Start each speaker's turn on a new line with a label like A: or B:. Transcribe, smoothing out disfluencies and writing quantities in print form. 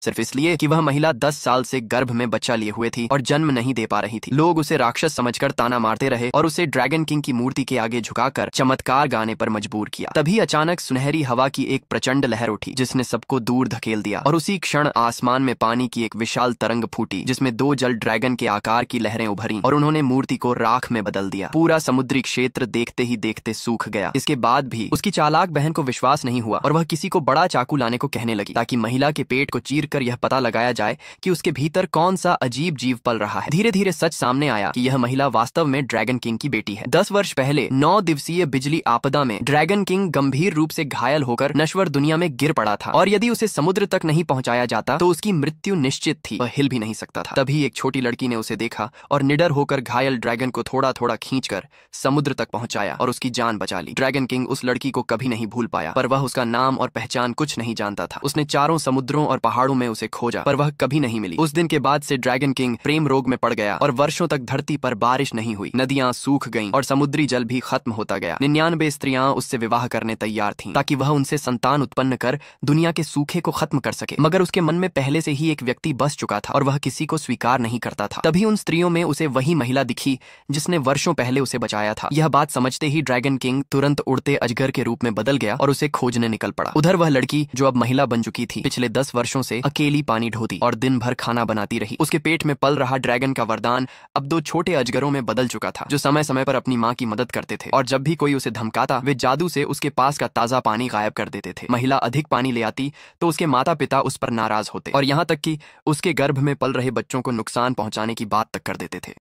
A: सिर्फ इसलिए कि वह महिला 10 साल से गर्भ में बच्चा लिए हुए थी और जन्म नहीं दे पा रही थी। लोग उसे राक्षस समझकर ताना मारते रहे और उसे ड्रैगन किंग की मूर्ति के आगे झुकाकर चमत्कार गाने पर मजबूर किया। तभी अचानक सुनहरी हवा की एक प्रचंड लहर उठी जिसने सबको दूर धकेल दिया और उसी क्षण आसमान में पानी की एक विशाल तरंग फूटी जिसमें 2 जल ड्रैगन के आकार की लहरें उभरी और उन्होंने मूर्ति को राख में बदल दिया। पूरा समुद्री क्षेत्र देखते ही देखते सूख गया। इसके बाद भी उसकी चालाक बहन को विश्वास नहीं हुआ और वह किसी को बड़ा चाकू लाने को कहने लगी ताकि महिला के पेट को चीर कर यह पता लगाया जाए कि उसके भीतर कौन सा अजीब जीव पल रहा है। धीरे धीरे सच सामने आया कि यह महिला वास्तव में ड्रैगन किंग की बेटी है। 10 वर्ष पहले 9 दिवसीय बिजली आपदा में ड्रैगन किंग गंभीर रूप से घायल होकर नश्वर दुनिया में गिर पड़ा था और यदि उसे समुद्र तक नहीं पहुंचाया जाता तो उसकी मृत्यु निश्चित थी। वह हिल भी नहीं सकता था। तभी एक छोटी लड़की ने उसे देखा और निडर होकर घायल ड्रैगन को थोड़ा थोड़ा खींचकर समुद्र तक पहुंचाया और उसकी जान बचा ली। ड्रैगन किंग उस लड़की को कभी नहीं भूल पाया, पर वह उसका नाम और पहचान कुछ नहीं जानता था। उसने चारों समुद्रों और पहाड़ों में उसे खोजा पर वह कभी नहीं मिली। उस दिन के बाद से ड्रैगन किंग प्रेम रोग में पड़ गया और वर्षों तक धरती पर बारिश नहीं हुई। नदियां सूख गईं और समुद्री जल भी खत्म होता गया। 99 स्त्रियां उससे विवाह करने तैयार थीं ताकि वह उनसे संतान उत्पन्न कर दुनिया के सूखे को खत्म कर सके, मगर उसके मन में पहले से ही एक व्यक्ति बस चुका था और वह किसी को स्वीकार नहीं करता था। तभी उन स्त्रियों में उसे वही महिला दिखी जिसने वर्षों पहले उसे बचाया था। यह बात समझते ही ड्रैगन किंग तुरंत उड़ते अजगर के रूप में बदल गया और उसे खोजने निकल पड़ा। उधर वह लड़की जो अब महिला बन चुकी थी पिछले 10 वर्षों से अकेली पानी ढोती और दिन भर खाना बनाती रही। उसके पेट में पल रहा ड्रैगन का वरदान अब 2 छोटे अजगरों में बदल चुका था जो समय समय पर अपनी माँ की मदद करते थे और जब भी कोई उसे धमकाता वे जादू से उसके पास का ताजा पानी गायब कर देते थे। महिला अधिक पानी ले आती तो उसके माता पिता उस पर नाराज होते और यहाँ तक कि उसके गर्भ में पल रहे बच्चों को नुकसान पहुंचाने की बात तक कर देते थे।